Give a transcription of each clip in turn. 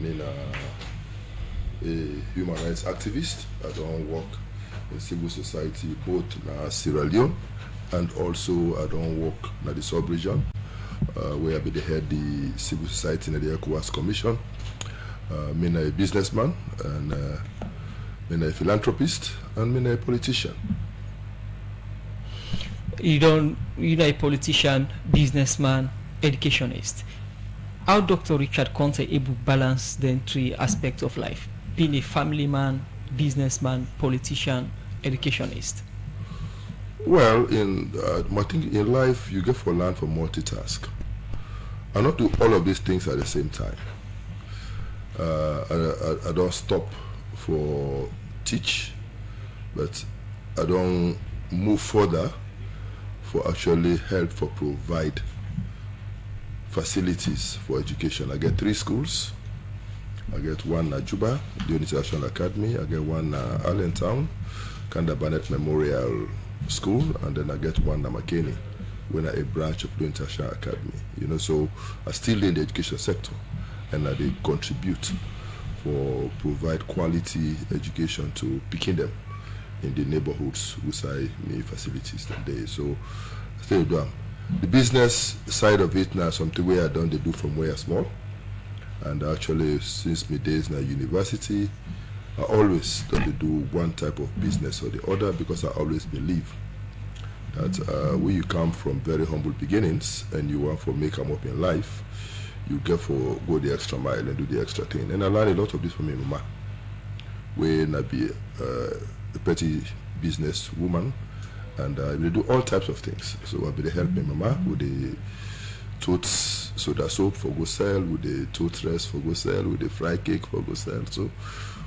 I'm a human rights activist. I don't work in civil society both in Sierra Leone and also I don't work in the sub-region where I be the head the civil society in the ECOWAS Commission. I'm a businessman and I'm a philanthropist and I'm a politician. You're a politician, businessman, educationist. How Dr. Richard Konteh able to balance the three aspects of life? Being a family man, businessman, politician, educationist. Well, I think in life you get for learn for multitask. I not do all of these things at the same time. I don't stop for teach, but I don't move further for actually help for provide facilities for education. I get 3 schools. I get one at Juba, the International Academy. I get one at Allentown, Kanda Memorial School, and then I get one at McKinney, when I a branch of the International Academy. So I still in the education sector, and I they contribute for provide quality education to picking them in the neighborhoods which I need facilities today. So I still do them. The business side of it now something where I done they do from where I small. And actually since my days in university, I always don't do one type of business or the other because I always believe that when you come from very humble beginnings and you want to make them up in life, you get for go the extra mile and do the extra thing. And I learned a lot of this from my mama. When I be a petty business woman, and we do all types of things. So I'll be helping mama with the totes soda soap for go sell, with the tote rest for go sell, with the fry cake for go sell. So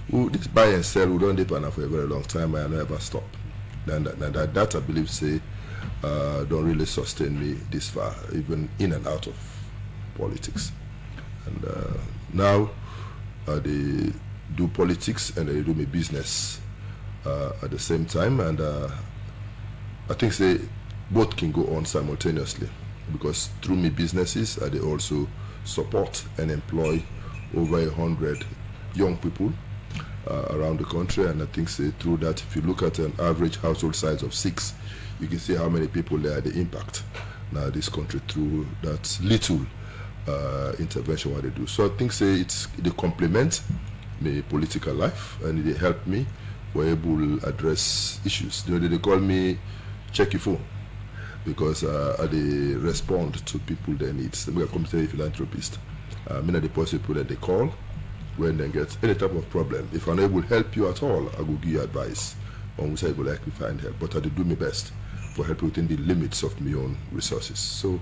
this buy and sell we don't depend for a very long time and I never stop. And that I believe say don't really sustain me this far, even in and out of politics. And now they do politics and they do my business at the same time, and I think say both can go on simultaneously because through my businesses they also support and employ over 100 young people around the country, and I think say through that if you look at an average household size of 6, you can see how many people they are the impact now this country through that little intervention what they do. So I think say they complement my political life and they help me were able to address issues. They call me check your phone because I they respond to people their needs. We are committed philanthropist. Many of the people that they call when they get any type of problem. If I'm able to help you at all, I will give you advice on which I would like to find help. But I do my best for help within the limits of my own resources. So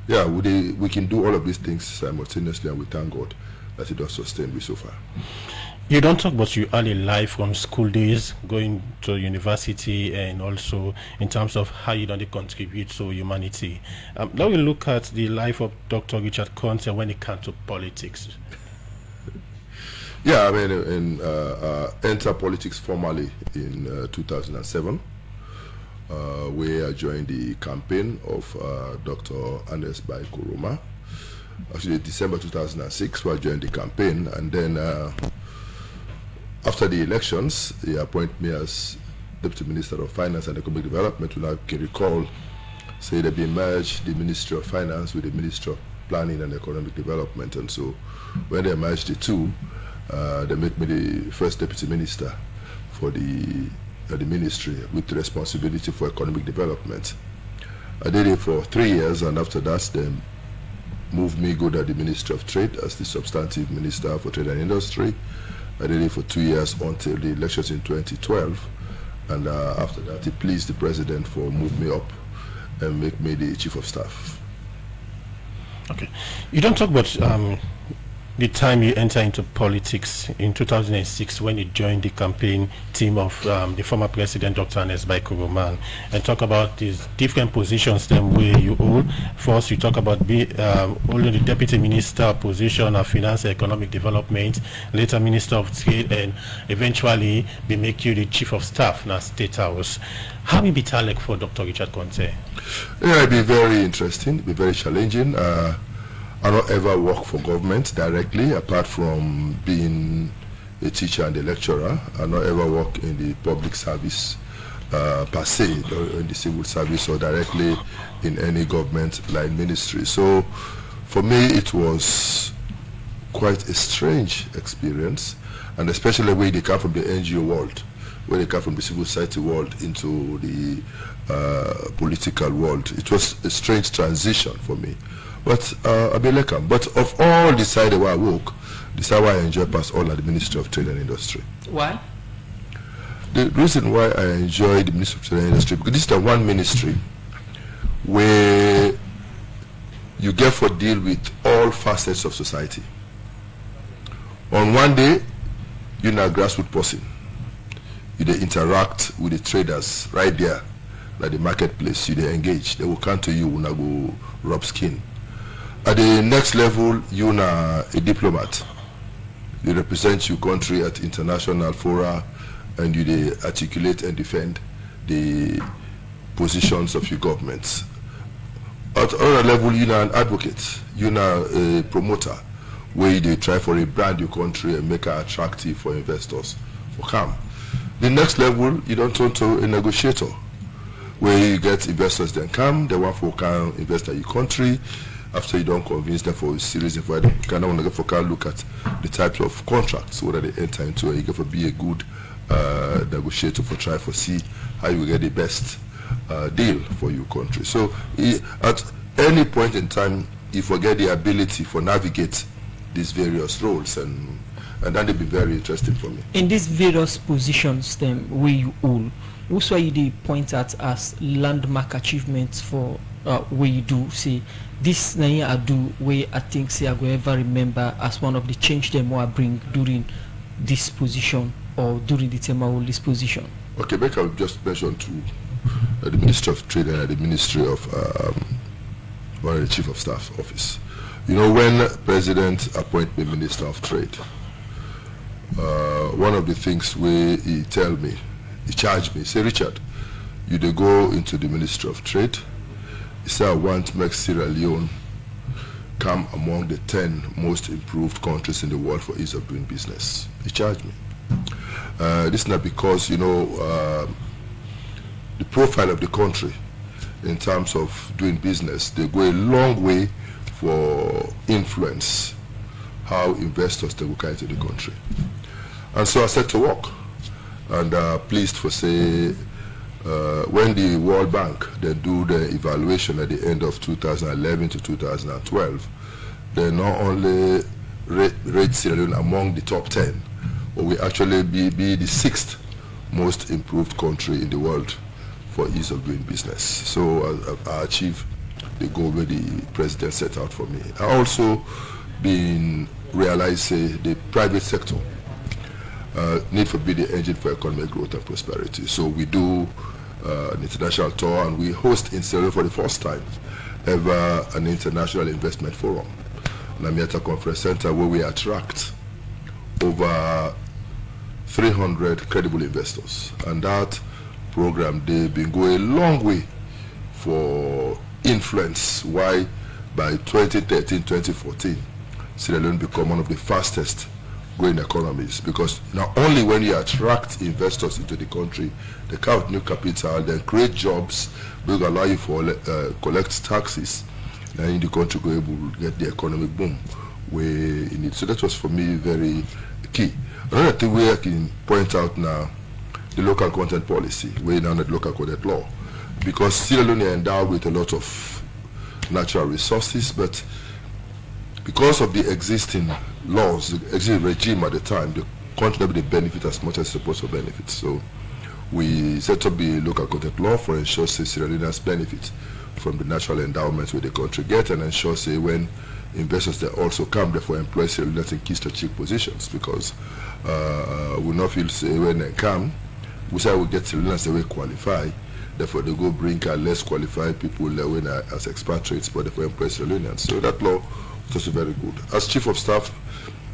yeah, we can do all of these things simultaneously, and we thank God that it does sustain me so far. You don't talk about your early life from school days, going to university, and also in terms of how you don't contribute to humanity. Now we look at the life of Dr. Richard Konteh when it comes to politics. Yeah, I mean, enter politics formally in 2007, where I joined the campaign of Dr. Ernest Bai Koroma. Actually, December 2006, where I joined the campaign, and then after the elections, he appointed me as Deputy Minister of Finance and Economic Development. When I can recall, say they merged the Ministry of Finance with the Ministry of Planning and Economic Development, and so when they merged the two, they made me the first Deputy Minister for the ministry with responsibility for economic development. I did it for 3 years, and after that, they moved me go to the Ministry of Trade as the substantive Minister for Trade and Industry. I did it for 2 years until the elections in 2012, and after that, it pleased the President for move me up and make me the Chief of Staff. Okay, you don't talk about the time you enter into politics in 2006 when you joined the campaign team of the former President Dr. Ernest Bai Koroma, and talk about these different positions them where you hold. First, you talk about holding the Deputy Minister position of Finance and Economic Development, later Minister of Trade, and eventually they make you the Chief of Staff in our State House. How will it be for Dr. Richard Konteh? Yeah, it'd be very interesting, it'd be very challenging. I don't ever work for government directly, apart from being a teacher and a lecturer. I don't ever work in the public service per se, or in the civil service, or directly in any government line ministry. So for me, it was quite a strange experience, and especially when they come from the NGO world, when they come from the civil society world into the political world. It was a strange transition for me. But I've been welcome. But of all the side where I work, the side where I enjoy past all at the Ministry of Trade and Industry. Why? The reason why I enjoy the Ministry of Trade and Industry, because this is the one ministry where you get to deal with all facets of society. On one day, you're not a grassroots person. You they interact with the traders right there, like the marketplace. You they engage. They will come to you when I go rub skin. At the next level, you're a diplomat. You represent your country at international fora, and you they articulate and defend the positions of your governments. At other level, you're an advocate. You're a promoter, where they try for a brand your country and make it attractive for investors for come. The next level, you don't turn to a negotiator, where you get investors then come, they want for can invest in your country. After you don't convince them for a series of kind of want to get for can look at the types of contracts whether they enter into, and you get for be a good negotiator for try for see how you get the best deal for your country. So at any point in time, you forget the ability for navigate these various roles, and that would be very interesting for me. In these various positions, then where you hold, also you point out as landmark achievements for where you do say this na I do where I think say I go ever remember as one of the change them what I bring during this position or during the time I hold this position. Okay, make I just mention to the Ministry of Trade and the Ministry of the Chief of Staff Office. You know, when President appoint me Minister of Trade, one of the things where he tell me, he charged me, say, Richard, you dey go into the Ministry of Trade. He said, I want to make Sierra Leone come among the 10 most improved countries in the world for ease of doing business. He charged me. This is not because, you know, the profile of the country in terms of doing business, they go a long way for influence how investors they will come into the country. And so I set to work, and pleased for say when the World Bank they do the evaluation at the end of 2011 to 2012, they not only rate Sierra Leone among the top 10, but we actually be the 6th most improved country in the world for ease of doing business. So I achieved the goal where the president set out for me. I also been realized the private sector need to be the engine for economic growth and prosperity. So we do an international tour, and we host in Sierra Leone for the first time ever an international investment forum, Namiata Conference Center, where we attract over 300 credible investors. And that program, they've been going a long way for influence. Why by 2013, 2014, Sierra Leone become one of the fastest growing economies, because not only when you attract investors into the country, they count new capital, then create jobs, will allow you for collect taxes, and in the country go able to get the economic boom where you need. So that was for me very key. Another thing where I can point out now, the local content policy, where now the local content law, because Sierra Leone are endowed with a lot of natural resources, but because of the existing laws, the existing regime at the time, the country never benefit as much as it's supposed to benefit. So we set up the local content law for ensure Sierra Leoneans benefit from the natural endowments where the country get, and ensure say when investors that also come therefore employ Sierra Leoneans in key strategic positions, because we not feel say when they come, we say we get Sierra Leoneans that we qualify, therefore they go bring less qualified people when as expatriates, but therefore employ Sierra Leoneans. So that law was very good. As Chief of Staff,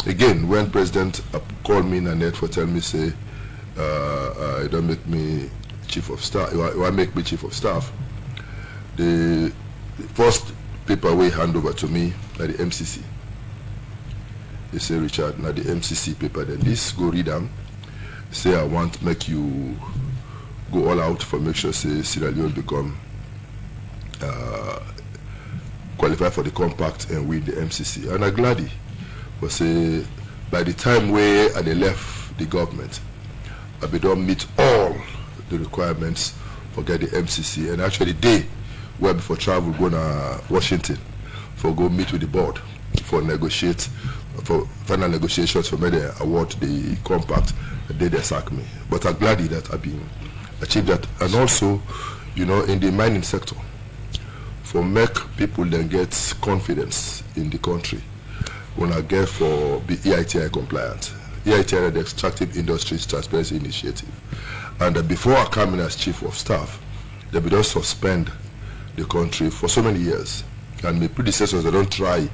again, when President called me in a net for tell me say, don't make me Chief of Staff, why make me Chief of Staff? The first paper we hand over to me by the MCC. They say, Richard, now the MCC paper, then this go read them. Say, I want make you go all out for make sure say Sierra Leone become qualify for the compact and win the MCC. And I'm glad but say by the time we I left the government, I don't meet all the requirements for get the MCC. And actually they were before travel go to Washington for go meet with the board for negotiate for final negotiations for me to award the compact. They sack me. But I'm glad that I've been achieved that. And also, you know, in the mining sector, for make people then get confidence in the country when I get for the EITI compliant. EITI, the Extractive Industries Transparency Initiative. And before I come in as Chief of Staff, they will just suspend the country for so many years. And my predecessors, they don't try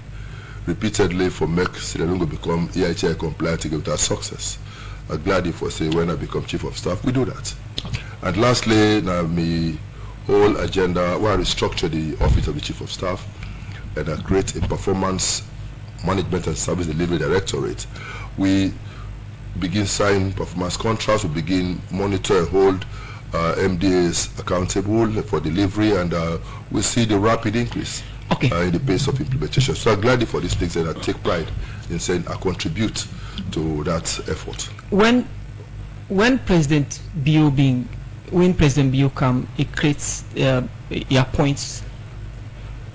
repeatedly for make Sierra Leone become EITI compliant without success. I'm glad if I say when I become Chief of Staff, we do that. Okay. And lastly, now my whole agenda, where I restructure the office of the Chief of Staff and I create a performance management and service delivery directorate. We begin signing performance contracts, we begin monitor and hold MDAs accountable for delivery, and we see the rapid increase in the pace of implementation. So I'm glad for these things and I take pride in saying I contribute to that effort. When President Bio come, he creates, he appoints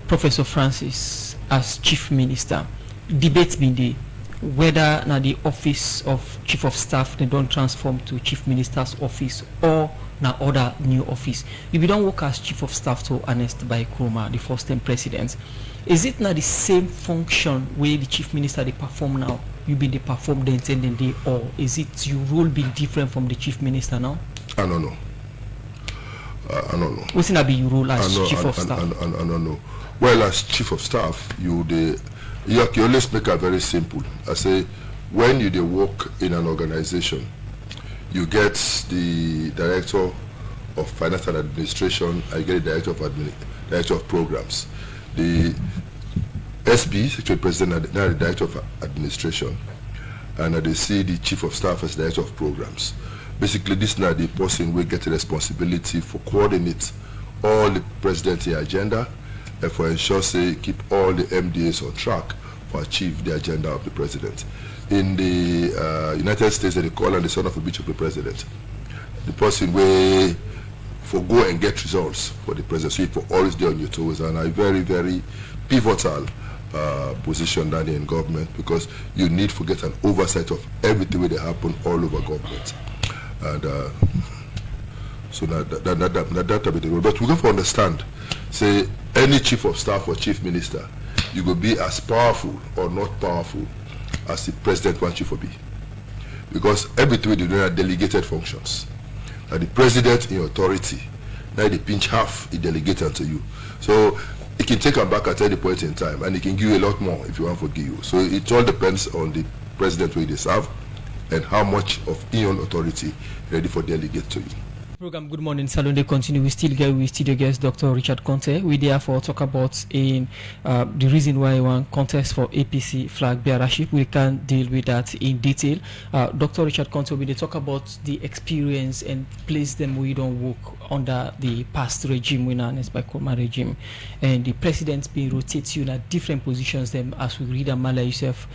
Professor Francis as Chief Minister. Debates been there whether now the office of Chief of Staff they don't transform to Chief Minister's office or now other new office. If you don't work as Chief of Staff to Ernest Bai Koroma, the first time president, is it not the same function where the Chief Minister they perform now? You be the perform the intended day, or is it your role being different from the Chief Minister now? I don't know. I don't know. What's not be your role as Chief of Staff? I don't know. Well, as Chief of Staff, you always make it very simple. I say, when you work in an organization, you get the Director of Finance and Administration, I get the Director of Programs. The SB, Secretary President, now the Director of Administration, and they see the Chief of Staff as Director of Programs. Basically, this is now the person will get the responsibility for coordinate all the president's agenda and for ensure say keep all the MDAs on track for achieve the agenda of the president. In the United States, they call on the son of a bitch of the president. The person will go and get results for the president. So you for always be on your toes, and a very, very pivotal position down in government, because you need to get an oversight of everything that happen all over government. And so that be the role. But we have to understand, say any Chief of Staff or Chief Minister, you will be as powerful or not powerful as the president wants you to be. Because everything we do are delegated functions. And the president in authority, now they pinch half, he delegated to you. So it can take them back at any point in time, and it can give you a lot more if you want to give you. So it all depends on the president where they serve and how much of your authority ready for delegate to you. Program Good Morning Salon, they continue. We still get with studio guest Dr. Richard Konteh. We therefore talk about in the reason why one contest for APC flag bearership. We can deal with that in detail. Dr. Richard Konteh, we talk about the experience and place them where you don't work under the past regime, we know as by Koroma regime, and the presidents being rotates you in different positions. Them as we read Amala yourself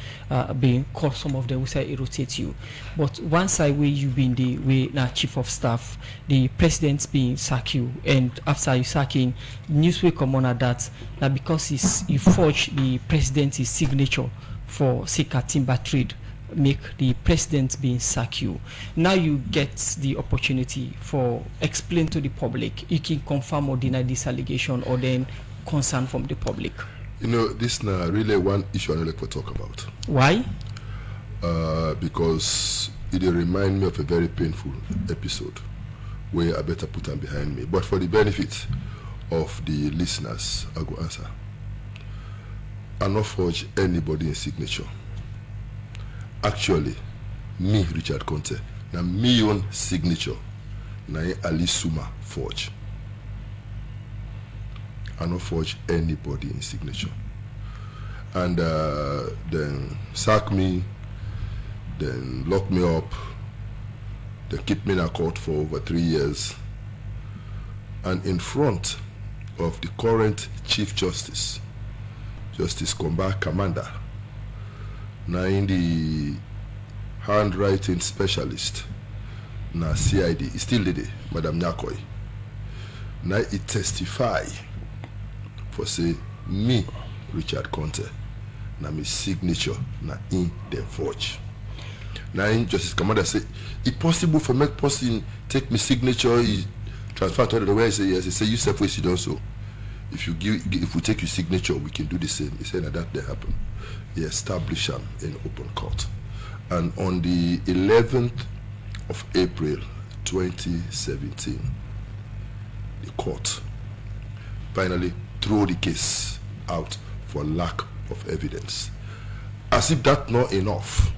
being called, some of them we say it rotates you. But one side where you been the way now Chief of Staff, the president's being sack you, and after you sacking, news will come on at that because you forge the president's signature for Sika timber trade, make the president being sack you. Now you get the opportunity for explain to the public. You can confirm or deny this allegation or then concern from the public. You know, this is really one issue I like to talk about. Why? Because it remind me of a very painful episode where I better put them behind me. But for the benefit of the listeners, I go answer. I not forge anybody in signature. Actually, me, Richard Konteh, na me own signature, na Ali Suma forge. I not forge anybody in signature. And then sack me, then lock me up, then keep me in a court for over 3 years. And in front of the current Chief Justice, Justice Konteh Commander, now in the handwriting specialist, na CID, he still did it, Madam Nyakoi. Now he testify for say me, Richard Konteh, na my signature na in the forge. Now in Justice Commander say, it possible for make person take me signature, he transfer to the way. He say yes. He say you self you don't so. If we take your signature, we can do the same. He said that they happen. He established them in open court. And on the 11th of April 2017, the court finally threw the case out for lack of evidence. As if that's not enough,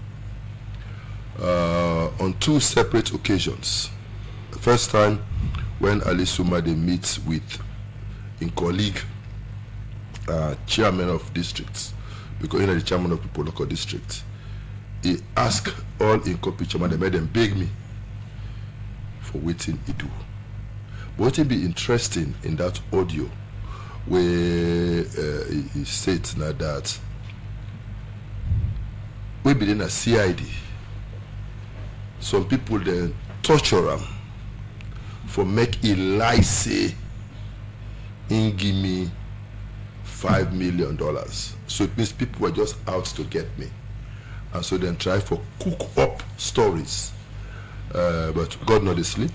on 2 separate occasions, the first time when Ali Suma they meet with in colleague chairman of districts, because the chairman of the local district, he asked all incompetent chairman, they made them beg me for waiting he do. But what will be interesting in that audio where he said now that we be in a CID, some people then torture him for make a lie say in give me $5 million. So it means people were just out to get me, and so then try for cook up stories, but God not asleep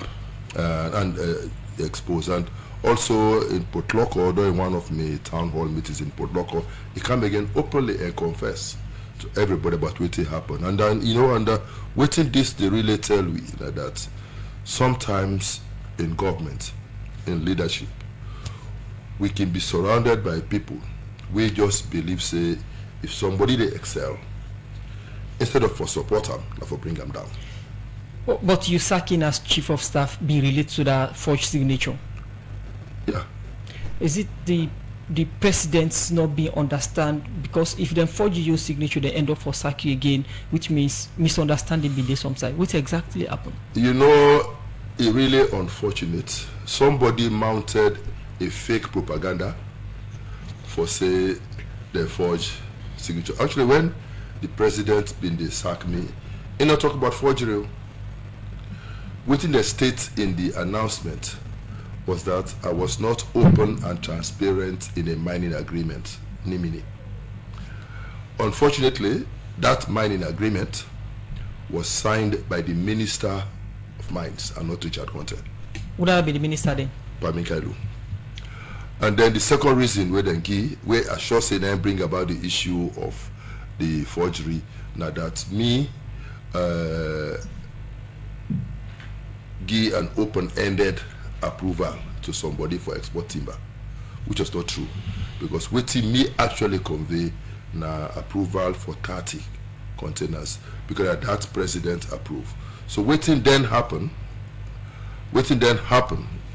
and expose. And also in Port Loko, during one of my town hall meetings in Port Loko, he come again openly and confess to everybody about what happened. And then waiting this they really tell we that sometimes in government, in leadership, we can be surrounded by people we just believe say if somebody they excel, instead of for support them, not for bring them down. But you sacking as chief of staff be related to that forged signature? Yeah. Is it the presidents not being understand, because if they forge your signature they end up for sack you again, which means misunderstanding be there some side. What exactly happened? It's really unfortunate. Somebody mounted a fake propaganda for say they forge signature. Actually, when the president been they sack me, he not talk about forgery. Within the state in the announcement was that I was not open and transparent in a mining agreement, NIMINI. Unfortunately, that mining agreement was signed by the Minister of Mines and not Richard Konteh. Would that be the minister then? Pamikailu. And then the second reason where I sure say then bring about the issue of the forgery, now that me give an open-ended approval to somebody for export timber, which was not true, because waiting me actually convey na approval for 30 containers because that president approved. So waiting then happen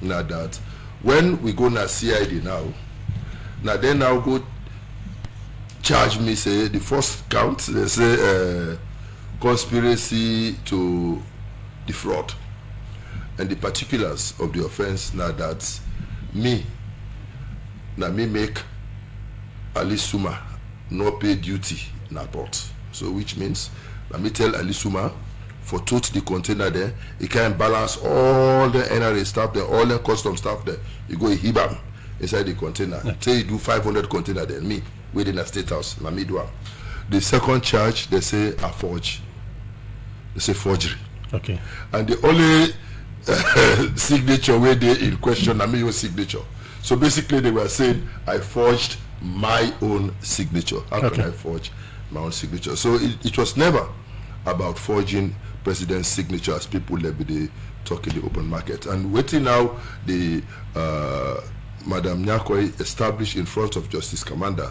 now that when we go na CID now they now go charge me say the first count they say conspiracy to defraud, and the particulars of the offense now that me make Ali Suma not pay duty in a port. So which means let me tell Ali Suma for tote the container there, he can balance all the NRA staff there, all the custom staff there. You go hibam inside the container. Say you do 500 container there, me within a state house, let me do it. The second charge they say a forge. They say forgery. Okay. And the only signature where they in question, I mean your signature. So basically they were saying I forged my own signature. How can I forge my own signature? So it was never about forging president's signature as people let be talk in the open market. And waiting now the Madam Nyakoi established in front of Justice Commander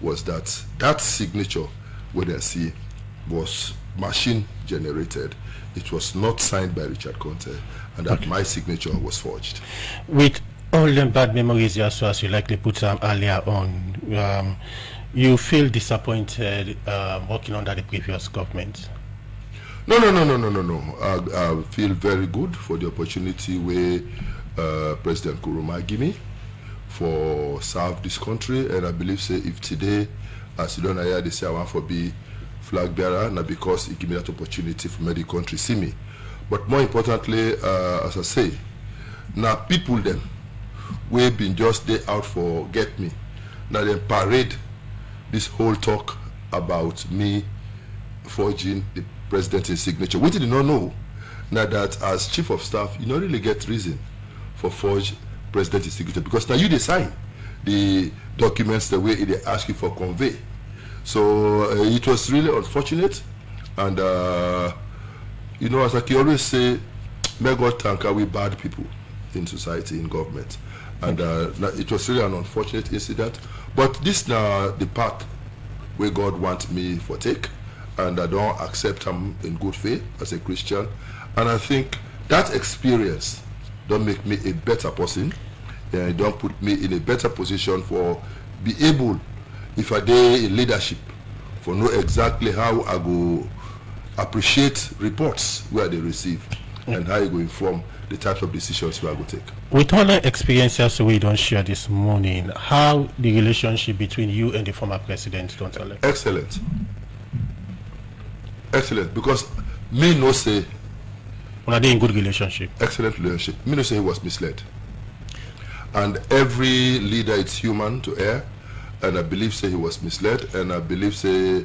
was that signature where they see was machine generated. It was not signed by Richard Konteh, and that my signature was forged. With all them bad memories, as you likely put earlier on, you feel disappointed working under the previous government? No. I feel very good for the opportunity where President Kuruma give me for serve this country, and I believe say if today, as you don't hear, they say I want to be flag bearer, not because it give me that opportunity for many countries see me, but more importantly, as I say, now people them we been just there out for get me, now they parade this whole talk about me forging the president's signature. We did not know now that as chief of staff, you don't really get reason for forge president's signature, because now you decide the documents the way they ask you for convey. So it was really unfortunate, and you know, as I can always say, may God thank we bad people in society, in government, and it was really an unfortunate incident. But this now the path where God wants me for take, and I don't accept him in good faith as a Christian, and I think that experience don't make me a better person, and it don't put me in a better position for be able, if I dey in leadership, for know exactly how I go appreciate reports where they receive, and how you go inform the types of decisions we are going to take. With all the experiences we don't share this morning, how the relationship between you and the former president don't elect? Excellent, because me no say. Are they in good relationship? Excellent relationship. Me no say he was misled, and every leader is human to err, and I believe say he was misled, and I believe say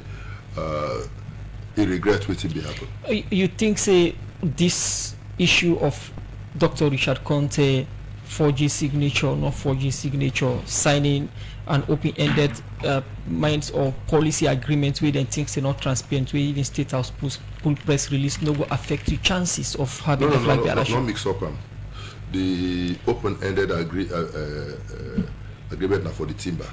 he regrets what he happened. You think say this issue of Dr. Richard Konteh 4G signature, not 4G signature, signing an open-ended minds or policy agreement where then things are not transparent, where even State House pull press release no go affect the chances of having the flag bearer. No mix up. The open-ended agreement now for the timber,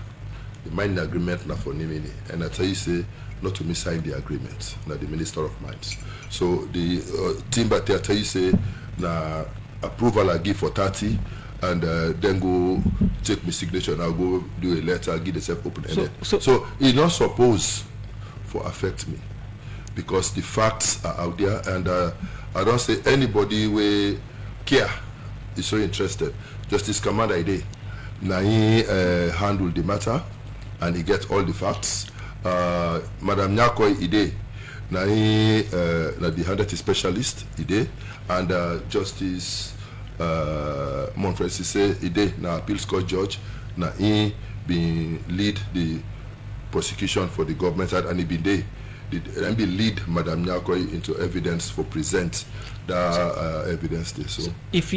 the mining agreement now for Nimini, and I tell you say not to me sign the agreement, now the Minister of Mines. So the timber I tell you say now approval I give for 30, and then go take my signature and I'll go do a letter, I'll give the self open-ended. So it's not supposed to affect me, because the facts are out there, and I don't say anybody will care is so interested. Justice Kamada Ide, now he handle the matter and he get all the facts. Madam Nyakoi Ide, now he the 100 specialist Ide, and Justice Monfresi say Ide, now appeals court judge, now he been lead the prosecution for the government side, and he been there. And be lead Madam Nyakoi into evidence for present the evidence there. So if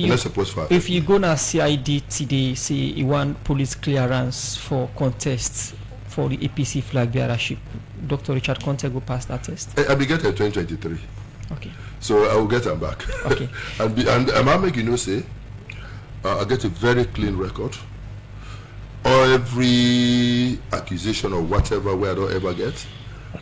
you go na CID today, say you want police clearance for contest for the APC flag bearership, Dr. Richard Konteh go pass that test? I'll be getting 2023. Okay. So I will get them back. Okay. and I make you know say I get a very clean record. Every accusation or whatever where I don't ever get,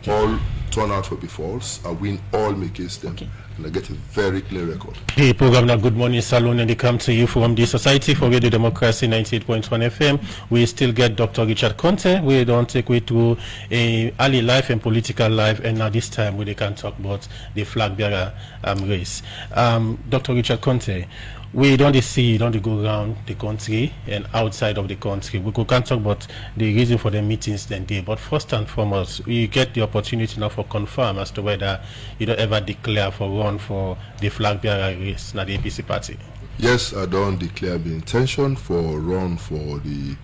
all turn out to be false. I win all my case them, and I get a very clear record. The program now Good Morning Salon, and they come to you from the Society for Radio Democracy 98.1 FM. We still get Dr. Richard Konteh. We don't take way through a early life and political life, and now this time we can talk about the flag bearer race. Dr. Richard Konteh, we don't see, don't go around the country and outside of the country. We can't talk about the reason for the meetings then day, but first and foremost, we get the opportunity now for confirm as to whether you don't ever declare for run for the flag bearer race, not the APC party. Yes, I don't declare the intention for run for the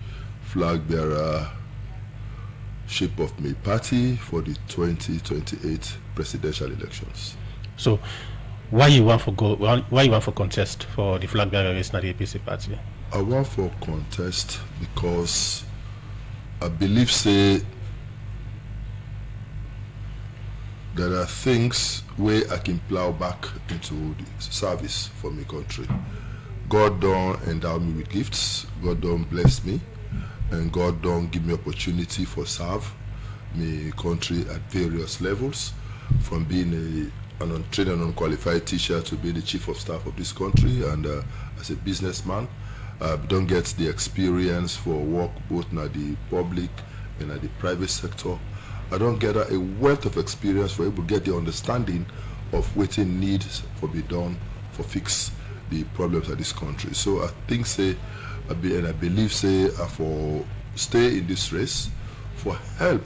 flag bearer ship of my party for the 2028 presidential elections. So why you want for contest for the flag bearer race, not the APC party? I want for contest because I believe say there are things where I can plow back into the service for my country. God don't endow me with gifts, God don't bless me, and God don't give me opportunity for serve my country at various levels, from being an untrained and unqualified teacher to be the chief of staff of this country, and as a businessman, don't get the experience for work both in the public and in the private sector. I don't get a wealth of experience for able to get the understanding of what it needs for be done for fix the problems of this country. So I think I believe for stay in this race, for help,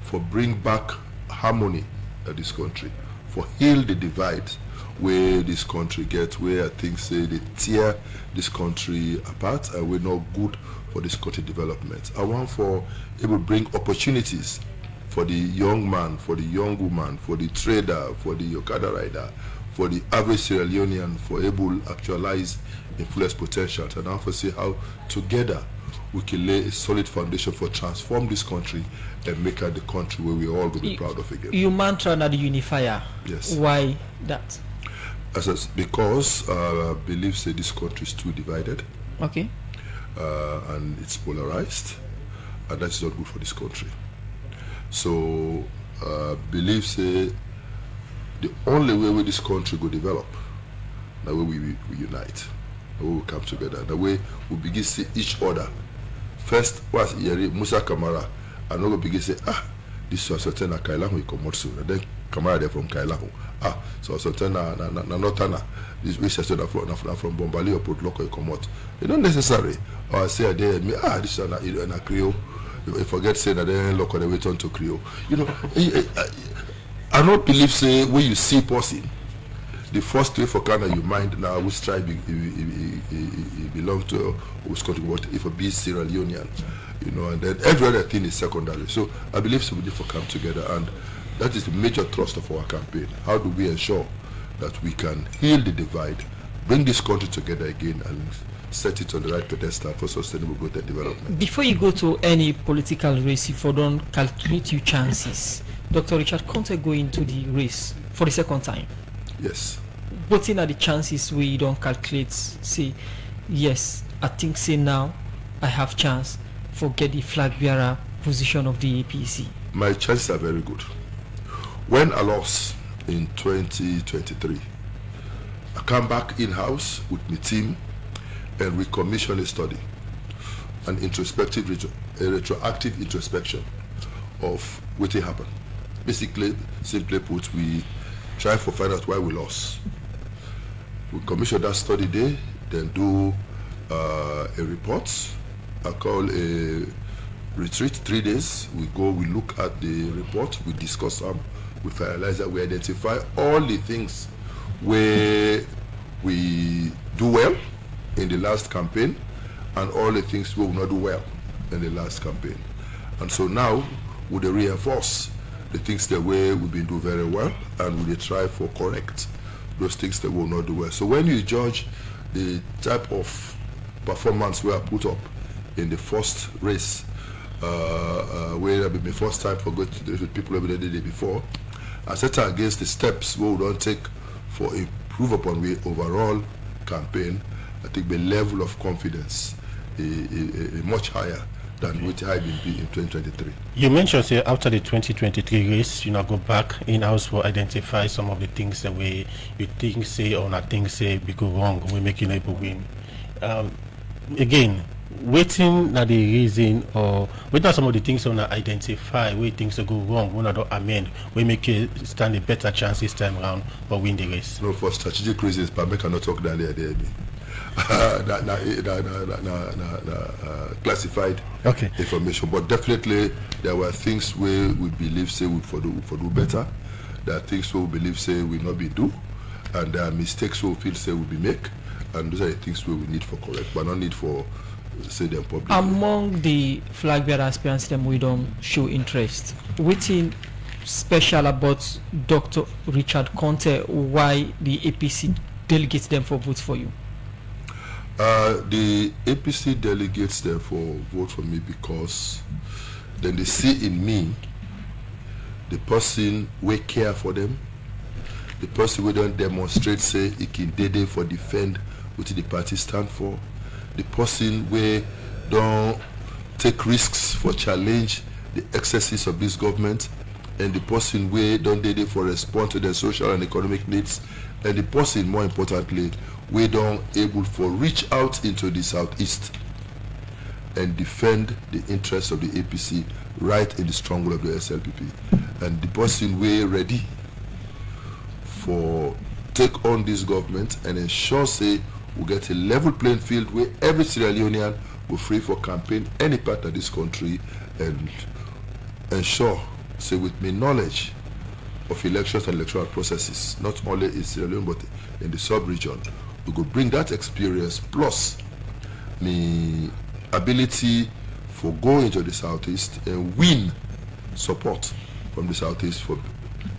for bring back harmony in this country, for heal the divide where this country gets, where I think they tear this country apart and we're not good for this country development. I want for able to bring opportunities for the young man, for the young woman, for the trader, for the Okada rider, for the average Sierra Leonean, for able to actualize in fullest potential. And I want to see how together we can lay a solid foundation for transform this country and make it the country where we all will be proud of again. Your mantra na the unifier. Yes. Why that? Because I believe this country is too divided. Okay. And it's polarized, and that's not good for this country. So believe the only way where this country will develop, the way we unite, the way we come together, the way we begin to see each other. First was Musa Kamara, and now we begin to say, this was a certain Kailahu we come out soon, and then Kamara there from Kailahu. So certain na Notana, this we said from Bombali or Port Local come out. It's not necessary. Or I say there me this is a Creole. I forget saying that then local they return to Creole. You know, I don't believe when you see person, the first way for Ghana you mind now which tribe he belong to, who's country what if a be Sierra Leonean, you know, and then every other thing is secondary. So I believe we need to come together, and that is the major thrust of our campaign. How do we ensure that we can heal the divide, bring this country together again, and set it on the right pedestal for sustainable growth and development? Before you go to any political race, if you don't calculate your chances, Dr. Richard Konteh go into the race for the second time. Yes. What are the chances we don't calculate? Say, yes, I think now I have chance for get the flag bearer position of the APC. My chances are very good. When I lost in 2023, I come back in-house with my team and we commission a study, an introspective, a retroactive introspection of what happened. Basically, simply put, we try to find out why we lost. We commission that study there, then do a report. I call a retreat, 3 days. We go, we look at the report, we discuss them, we finalize that, we identify all the things where we do well in the last campaign and all the things we will not do well in the last campaign. And so now we reinforce the things that way we've been doing very well, and we try for correct those things that will not do well. So when you judge the type of performance we are put up in the first race, where it will be the first time for going to the people every day before, I set against the steps we don't take for improve upon the overall campaign, I think the level of confidence is much higher than what I been in 2023. You mentioned say after the 2023 race, you know, go back in-house for identify some of the things that you think say or not think say we go wrong, we make you able to win. Again, waiting na the reason or waiting some of the things on identify where things go wrong, we not amend, we make you stand a better chance this time around or win the race. No, for strategic reasons, but I cannot talk down there. Classified information, but definitely there were things where we believe say we for do better. There are things where we believe say we not be do, and there are mistakes where we feel say we be make, and those are the things where we need for correct, but not need for say them publicly. Among the flag bearer aspirants, them we don't show interest. What's special about Dr. Richard Konteh? Why the APC delegates them for votes for you? The APC delegates therefore vote for me because then they see in me the person we care for them, the person we don't demonstrate say he can dede for defend what the party stand for, the person we don't take risks for challenge the excesses of this government, and the person we don't dede for respond to their social and economic needs, and the person more importantly we don't able to reach out into the southeast and defend the interests of the APC right in the stronghold of the SLPP. And the person we ready for take on this government and ensure say we get a level playing field where every Sierra Leonean will free for campaign any part of this country, and ensure say with me knowledge of elections and electoral processes, not only in Sierra Leone but in the sub-region, we could bring that experience plus the ability for go into the southeast and win support from the southeast for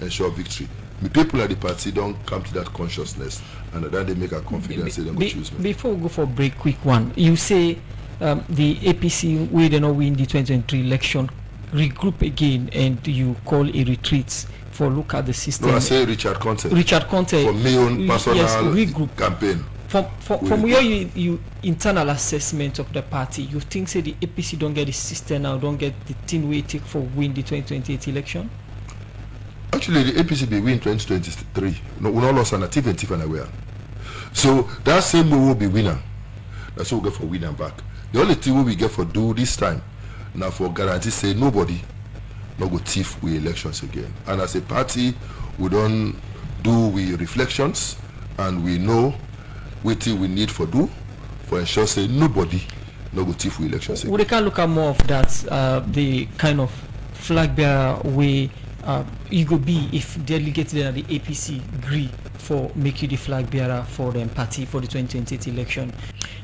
ensure victory. The people at the party don't come to that consciousness, and then they make a confidence they don't go choose me. Before we go for a break, quick one. You say the APC we did not win the 2023 election, regroup again, and you call a retreat for look at the system. No, I say Richard Konteh. Richard Konteh. For my own personal regroup. campaign. From where you internal assessment of the party, you think say the APC don't get the system now, don't get the thing we take for win the 2028 election? Actually, the APC be win 2023. No, we not lost an Tiff and Tiff and aware. So that same way will be winner. That's what we get for win and back. The only thing we get for do this time now for guarantee say nobody not go thief with elections again. And as a party, we don't do we reflections, and we know what we need for do for ensure say nobody not go thief with elections again. We can look at more of that, the kind of flag bearer way you go be if delegates at the APC agree for make you the flag bearer for the party for the 2028 election.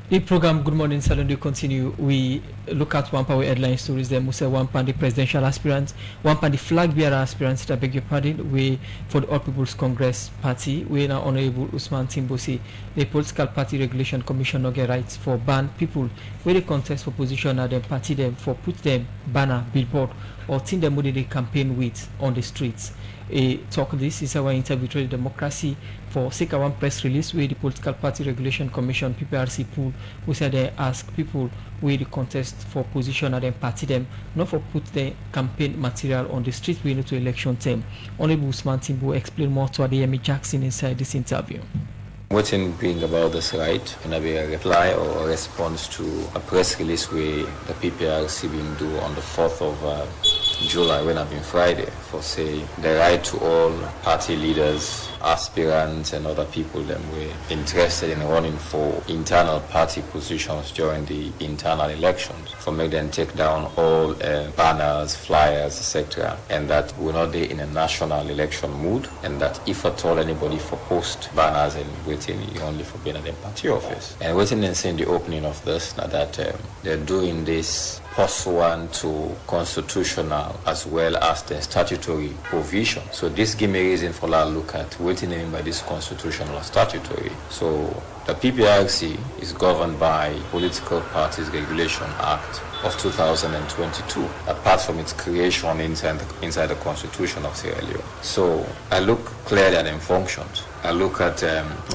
The program Good Morning Salon will continue. We look at one power headline stories there. Musa one pan the presidential aspirant, one pan the flag bearer aspirant, I beg your pardon, we for the All People's Congress Party, we now Honorable Usman Timbosi, the Political Party Regulation Commission no get rights for ban people where they contest for position at them party them for put them banner, billboard or thing them with they campaign with on the streets. Talk this is our interview with democracy for second one press release where the Political Party Regulation Commission PPRC pool we said they ask people where the contest for position at them party them not for put the campaign material on the street we need to election time. Honorable Usman Timbo explain more to Adeyemi Jackson inside this interview. What in bring about this right and I be a reply or a response to a press release where the PPRC been do on the 4th of July when I've been Friday for say the right to all party leaders, aspirants and other people that were interested in running for internal party positions during the internal elections for make them take down all banners, flyers, etc. And that we're not there in a national election mood, and that if at all anybody for post banners and waiting you only for being at the party office. And waiting and saying the opening of this now that they're doing this pursuant to constitutional as well as the statutory provision. So this give me a reason for a look at waiting in by this constitutional or statutory. So the PPRC is governed by Political Parties Regulation Act of 2022, apart from its creation inside the Constitution of Sierra Leone. So I look clearly at them functions. I look at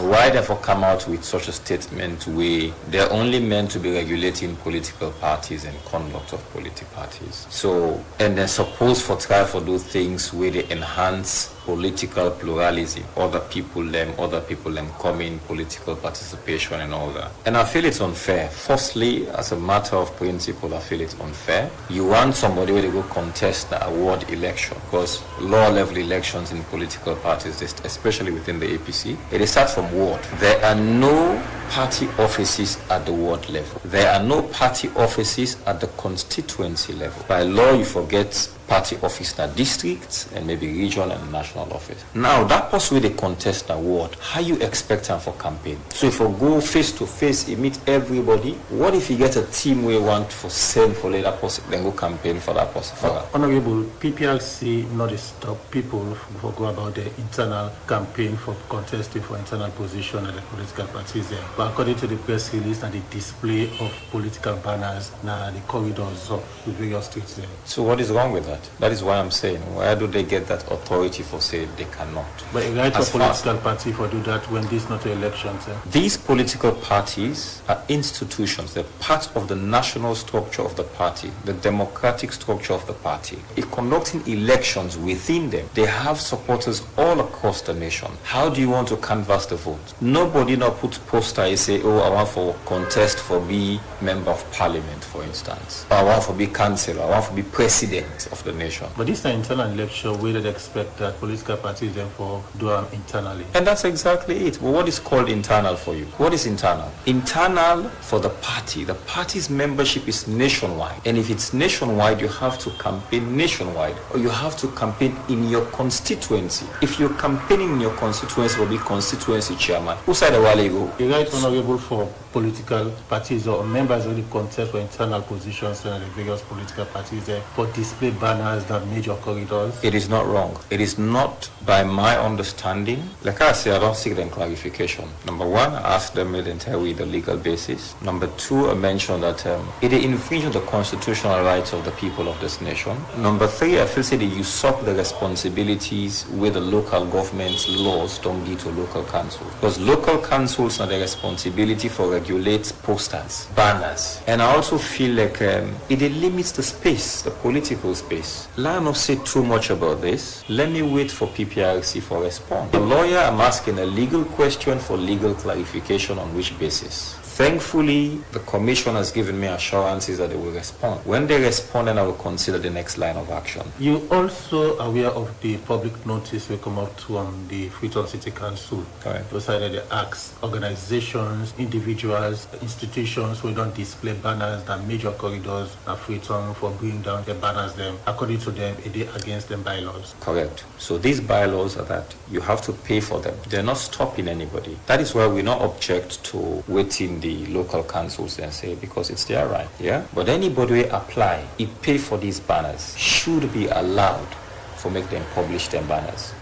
why therefore come out with such a statement where they're only meant to be regulating political parties and conduct of political parties. So, and then suppose for try for those things where they enhance political pluralism, other people them come in political participation and all that. And I feel it's unfair. Firstly, as a matter of principle, I feel it's unfair. You want somebody where they go contest the award election, because lower level elections in political parties, especially within the APC, it starts from ward. There are no party offices at the ward level. There are no party offices at the constituency level. By law, you forget party office at districts and maybe regional and national office. Now, that person with a contest award, how you expect them for campaign? So if you go face to face, you meet everybody, what if you get a team where you want for send for that person, then go campaign for that person? Honorable, PPRC not stop people for go about the internal campaign for contesting for internal position at the political parties there. But according to the press release and the display of political banners now the corridors of the various streets there. So what is wrong with that? that. That is why I'm saying, where do they get that authority for saying they cannot? But a right of political party for do that when this is not elections. These political parties are institutions. They're part of the national structure of the party, the democratic structure of the party. In conducting elections within them, they have supporters all across the nation. How do you want to canvass the vote? Nobody now puts poster and say, oh, I want for contest for be member of parliament, for instance. Or I want for be councillor, I want for be president of the nation. But this is an internal election where they expect that political parties therefore do them internally. And that's exactly it. But what is called internal for you? What is internal? Internal for the party. The party's membership is nationwide. And if it's nationwide, you have to campaign nationwide. Or you have to campaign in your constituency. If you're campaigning in your constituency, will be constituency chairman. Who side the wall you go? The right honorable for political parties or members of the contest for internal positions in the various political parties for display banners that major corridors. It is not wrong. It is not, by my understanding. Like I say, I don't seek them clarification. Number one, I ask them to tell me the legal basis. Number two, I mention that it infringes the constitutional rights of the people of this nation. Number three, I feel say they usurp the responsibilities where the local government's laws don't give to local councils. Because local councils are the responsibility for regulate posters, banners. And I also feel like it limits the space, the political space. Let not say too much about this. Let me wait for PPRC for a response. The lawyer, I'm asking a legal question for legal clarification on which basis. Thankfully, the commission has given me assurances that they will respond. When they respond, then I will consider the next line of action. You also aware of the public notice will come up to on the Freetown City Council. Correct. Those are the acts, organizations, individuals, institutions who don't display banners that major corridors are Freetown for bringing down the banners them. According to them, it is against them bylaws. Correct. So these bylaws are that you have to pay for them. They're not stopping anybody. That is why we not object to waiting the local councils and say, because it's their right, yeah? But anybody who apply, he pay for these banners, should be allowed for make them publish them banners.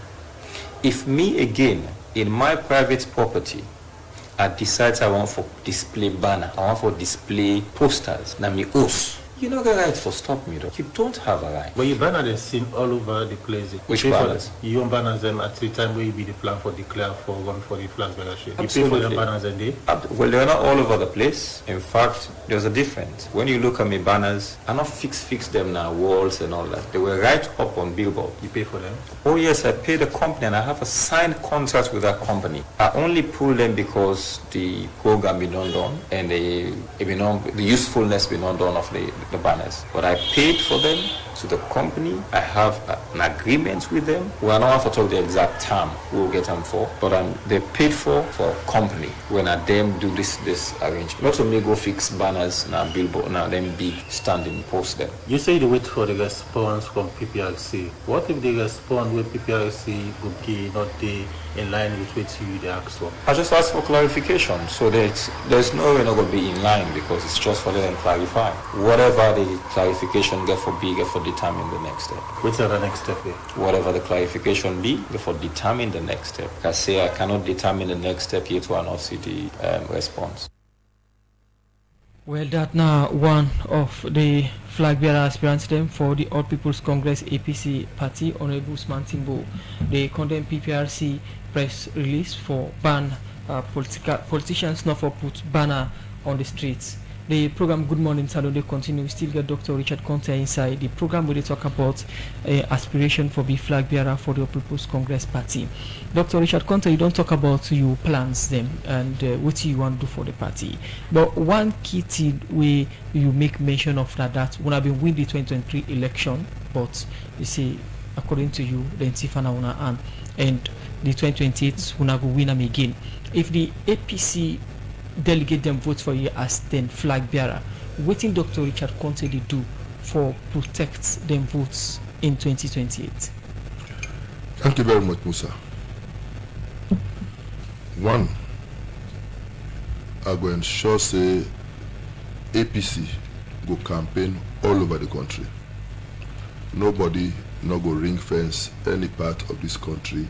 If me again, in my private property, I decide I want for display banner, I want for display posters, now me us. You know the right for stop me though. You don't have a right. But you banner them seen all over the place. Which banners? You don't banner them at the time where you be the plan for declare for one for the flag bearership. You Absolutely. pay for the banners and they? Well, they're not all over the place. In fact, there's a difference. When you look at my banners, I not fix them now, walls and all that. They were right up on billboard. You pay for them? Oh yes, I pay the company and I have a signed contract with that company. I only pull them because the program be not done and the usefulness be not done of the banners. But I paid for them to the company. I have an agreement with them. We are not going to talk the exact term we'll get them for, but they paid for a company when I them do this arrangement. Not only go fix banners now, billboard now, them big standing post them. You say they wait for the response from PPRC. What if they respond with PPRC would be not the in line with what you they ask for? I just asked for clarification, so there's no way not going to be in line because it's just for them to clarify. Whatever the clarification get for determine the next step. What's the next step here? Whatever the clarification be, for determine the next step. I say I cannot determine the next step yet to not see the response. Well, that now one of the flag bearer aspirants them for the All People's Congress APC party, Honorable Usman Timbo. They condemn PPRC press release for ban politicians not for put banner on the streets. The program Good Morning Saturday continue. Still get Dr. Richard Konteh inside the program where they talk about aspiration for be flag bearer for the All People's Congress party. Dr. Richard Konteh, you don't talk about your plans them and what you want to do for the party. But one key thing where you make mention of that when I've been win the 2023 election, but you see according to you, then Tifana una and the 2028 una go win them again. If the APC delegate them vote for you as then flag bearer, waiting Dr. Richard Konteh they do for protect them votes in 2028. Thank you very much, Musa. One, I go ensure say APC go campaign all over the country. Nobody no go ring fence any part of this country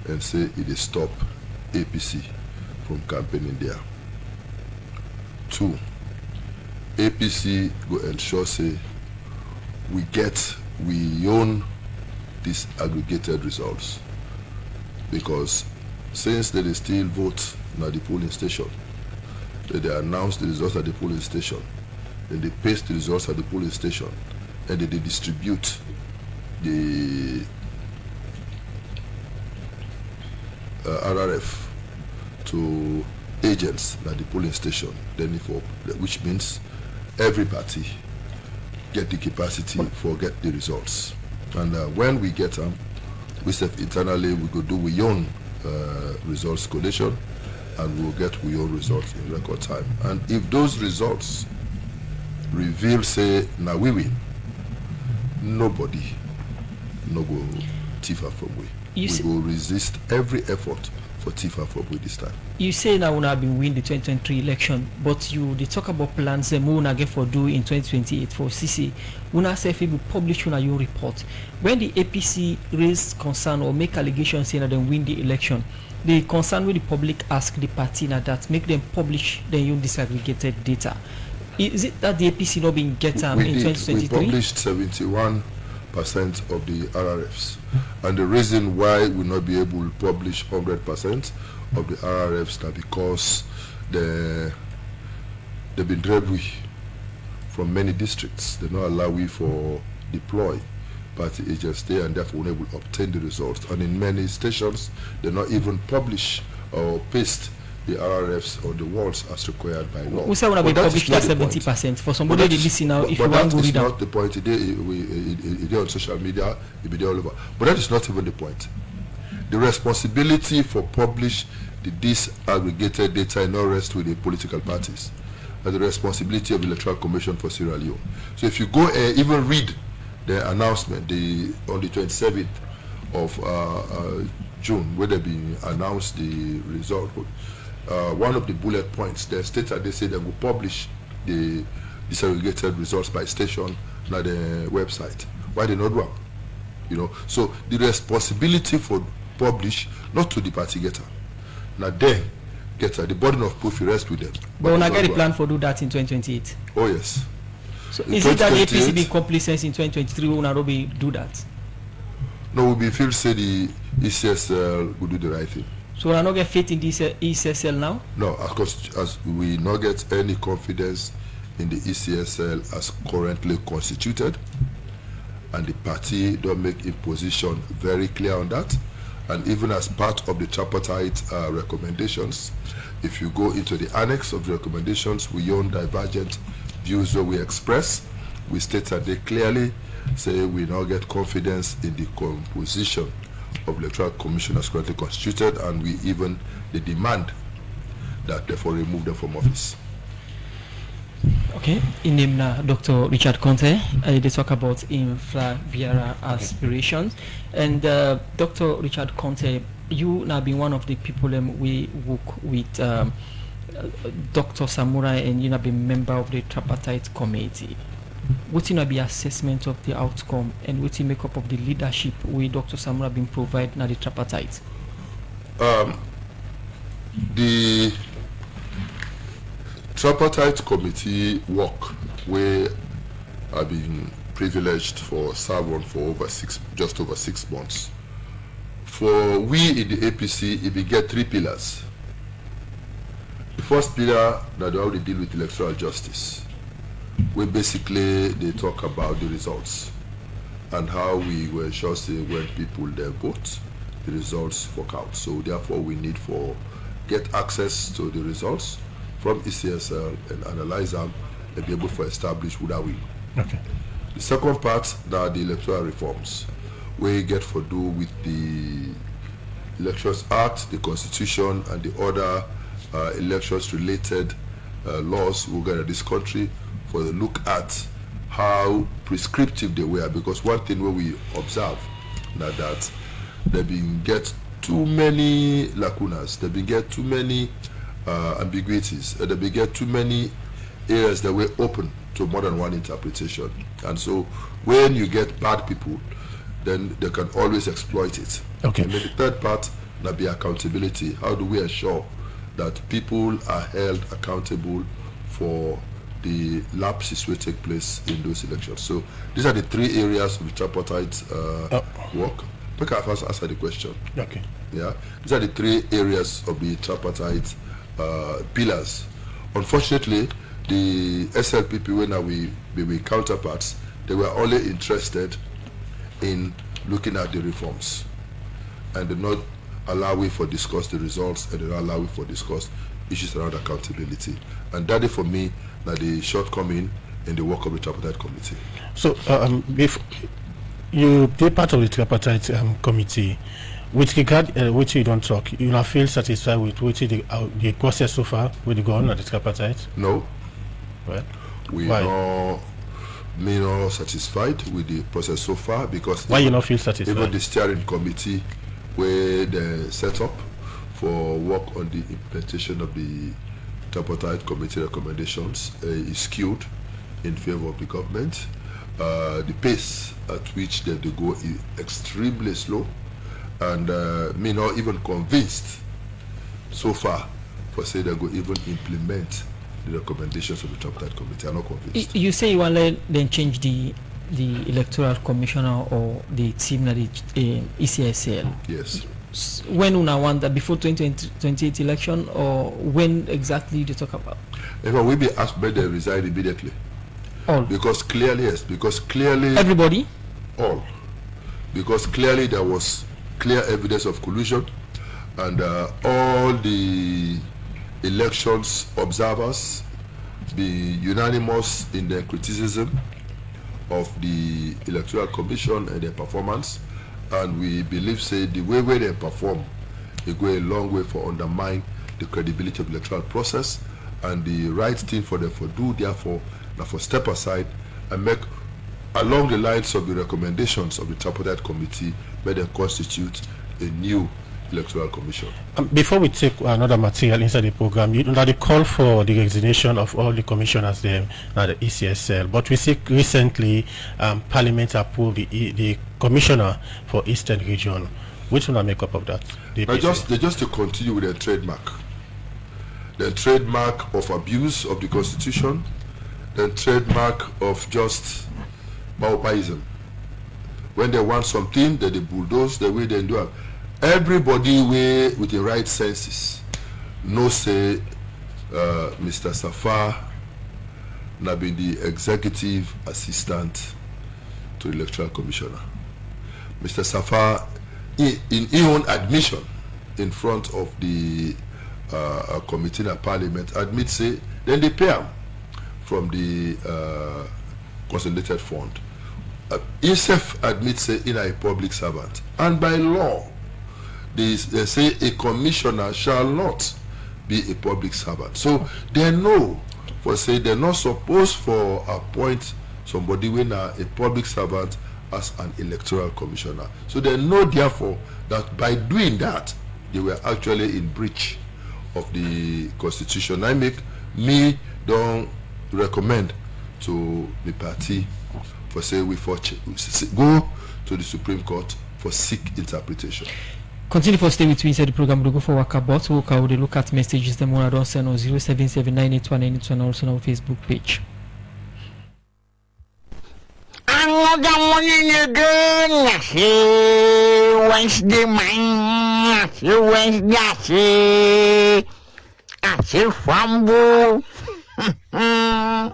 and say it is stop APC from campaigning there. Two, APC go ensure say we get we own these aggregated results, because since they still vote at the polling station, they announce the results at the polling station, then they paste the results at the polling station, and they distribute the RRF to agents at the polling station, then which means every party get the capacity for get the results. And when we get them, we say internally we go do we own results collation, and we'll get we own results in record time. And if those results reveal say now we win, nobody no go Tiff from we. We will resist every effort for Tiff from we this time. You say now we have been win the 2023 election, but they talk about plans we will get for do in 2028 for CC. Una say if we publish your report. When the APC raise concern or make allegations saying that they win the election, the concern with the public ask the party now that make them publish their own disaggregated data. Is it that the APC not being get in 2023? We published 71% of the RRFs, and the reason why we not be able to publish 100% of the RRFs are because they've been dragged with from many districts. They not allow we for deploy party agents there, and therefore unable to obtain the results. And in many stations, they not even publish or paste the RRFs on the walls as required by law. We say when we publish that 70% for somebody to listen now. If you want to read that is not the point. It is on social media, it be there all over. But that is not even the point. The responsibility for publish the disaggregated data not rest with the political parties, but the responsibility of the Electoral Commission for Sierra Leone. So if you go even read the announcement on the 27th of June, where they been announced the result. One of the bullet points, they stated, they say they will publish the disaggregated results by station on the website. Why they not do it? So the responsibility for publish not to the party getter. Now they getter, the burden of proof rests with them. But when I get a plan for do that in 2028. Oh yes. So is it that the APC be complacent in 2023 when Nairobi do that? No, we feel say the ECSL will do the right thing. So we are not get faith in this ECSL now? No, of course, as we not get any confidence in the ECSL as currently constituted, and the party don't make a position very clear on that. And even as part of the tripartite recommendations, if you go into the annex of the recommendations, we own divergent views that we express. We state that they clearly say we now get confidence in the composition of the Electoral Commission as currently constituted, and we even they demand that therefore remove them from office. Okay, in name now Dr. Richard Konteh, they talk about infra Viera aspirations, and Dr. Richard Konteh, you now been one of the people we work with Dr. Samurai, and you have been member of the tripartite committee. What will be assessment of the outcome, and what will make up of the leadership we Dr. Samurai been provide now the tripartite? The tripartite committee work we have been privileged for serve for just over 6 months. For we in the APC, it will get 3 pillars. The first pillar that how they deal with electoral justice, where basically they talk about the results and how we will ensure when people they vote, the results work out. So therefore we need for get access to the results from ECSL and analyze them and be able to establish who that will. Okay. The second part now the electoral reforms, we get for do with the Elections Act, the Constitution, and the other elections related laws we get in this country, for the look at how prescriptive they were, because one thing where we observe now that they been get too many lacunas, they been get too many ambiguities, they been get too many areas that were open to more than one interpretation. And so when you get bad people, then they can always exploit it. Okay. And then the third part now be accountability. How do we ensure that people are held accountable for the lapses will take place in those elections. So these are the 3 areas of the tripartite work. Make I first answer the question. Okay. Yeah, these are the 3 areas of the tripartite pillars. Unfortunately, the SLPP, when we counterparts, they were only interested in looking at the reforms, and did not allow we for discuss the results, and did not allow we for discuss issues around accountability. And that is for me that the shortcoming in the work of the tripartite committee. So if you be part of the tripartite committee, with regard which you don't talk, you not feel satisfied with which the process so far with go on at the tripartite? No. Well, we why? Me not satisfied with the process so far, because why you not feel satisfied? Even the steering committee where they set up for work on the implementation of the tripartite committee recommendations is skewed in favor of the government. The pace at which they go is extremely slow, and me not even convinced so far for say they go even implement the recommendations of the tripartite committee. I'm not convinced. You say you want to then change the electoral commissioner or the team that the ECSL. Yes. When una want that, before 2028 election, or when exactly they talk about? If I will be asked whether they resign immediately. All. Because clearly, yes. Because clearly. Everybody. All. Because clearly there was clear evidence of collusion, and all the elections observers be unanimous in their criticism of the Electoral Commission and their performance, and we believe say the way they perform it go a long way for undermine the credibility of the electoral process, and the right thing for them for do therefore now for step aside and make along the lines of the recommendations of the tripartite committee where they constitute a new Electoral Commission. Before we take another material inside the program, you know the call for the resignation of all the commissioners there at the ECSL, but we see recently Parliament approved the commissioner for Eastern Region. Which one I make up of that? They just to continue with their trademark. The trademark of abuse of the Constitution, the trademark of just pauperism. When they want something, they bulldoze the way they do it. Everybody with the right senses knows say Mr. Safar now been the executive assistant to the Electoral Commissioner. Mr. Safar, in his own admission in front of the committee in Parliament, admits say then they pay him from the consolidated fund. Himself admits say in a public servant, and by law they say a commissioner shall not be a public servant. So they know for say they're not supposed for appoint somebody when a public servant as an electoral commissioner. So they know therefore that by doing that they were actually in breach of the Constitution. I me don't recommend to the party for say we go to the Supreme Court for seek interpretation. Continue for stay with me inside the program. We'll go for Walkabout. We'll look at messages them when I don't send on 0779818 and also on our Facebook page. Another morning again. Wednesday man. Wednesday. I see fumble. I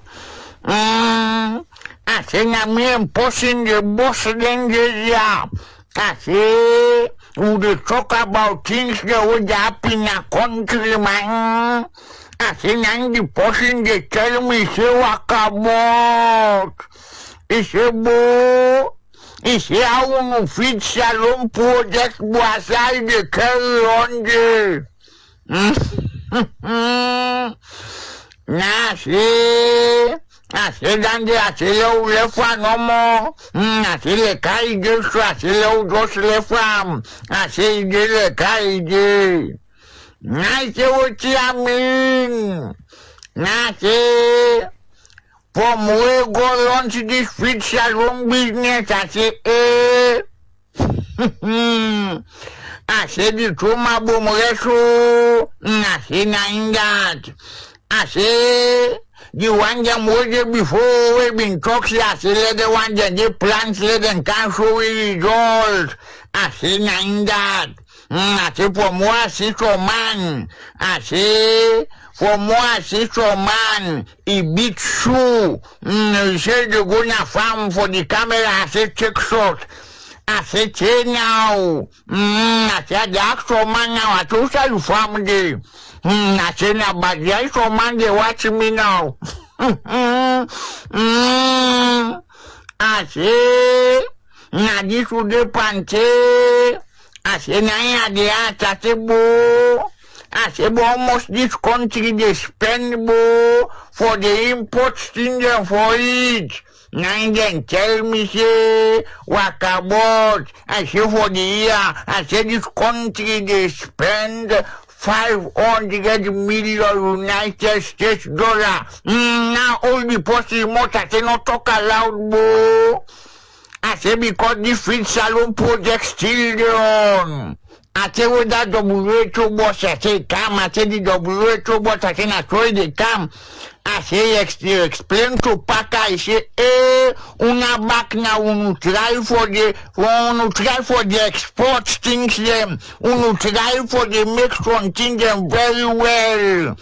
see I'm pushing the boss in the job. I see. We talk about things that would happen in a country, man. I think I'm the person they tell me, say, what about? It's a bo. It's how we feed Shalom project, but I they carry on there. Nah, see. I said, and I said, left one no more. I said, the carry just, I said, just left one. I said, the carry just. I said, what you mean? I said, from where go launch this feed salon business, I said, I said, the trauma boom reso. I said, nine that. I said, the one them was before we been talking, I say let the one that they plans let them cancel result. I say nine that. I say for more sister man. I say for more sister man. It beat shoe. He said they gonna farm for the camera. I say check shot. I say check now. I say the actual man now. I told you farm there. I say now, but the actual man they watching me now. I say now this would be panty. I say now the answer bo. I say almost this country they spend bo for the import thing for it. Now then tell me say what about? I say for the year. I say this country they spend 500 million United States dollar. Now all the possible much I say not talk aloud bo. I say because this feed salon project still on. I say with that WHO boss, I say come. I say the WHO boss, I say not try they come. I say explain to Paka. I say una back now. Unu try for the export things them. Unu try for the make something them very well.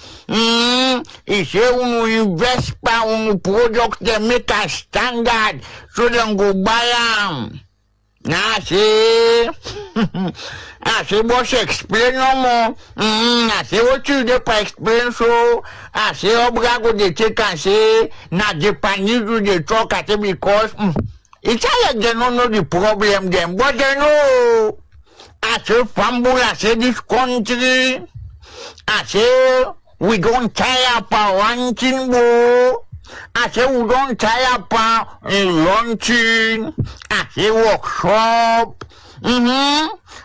He say unu invest pa unu product them make a standard so them go buy them. Now I say boss explain no more. I say what you do for explain so. I say obrago they take and say na Japanese do they talk at it because it's like they don't know the problem them, but they know. I say fumble. I say this country. I say we don't tie up our ranking bo. I say we don't tie up our launching. I say workshop.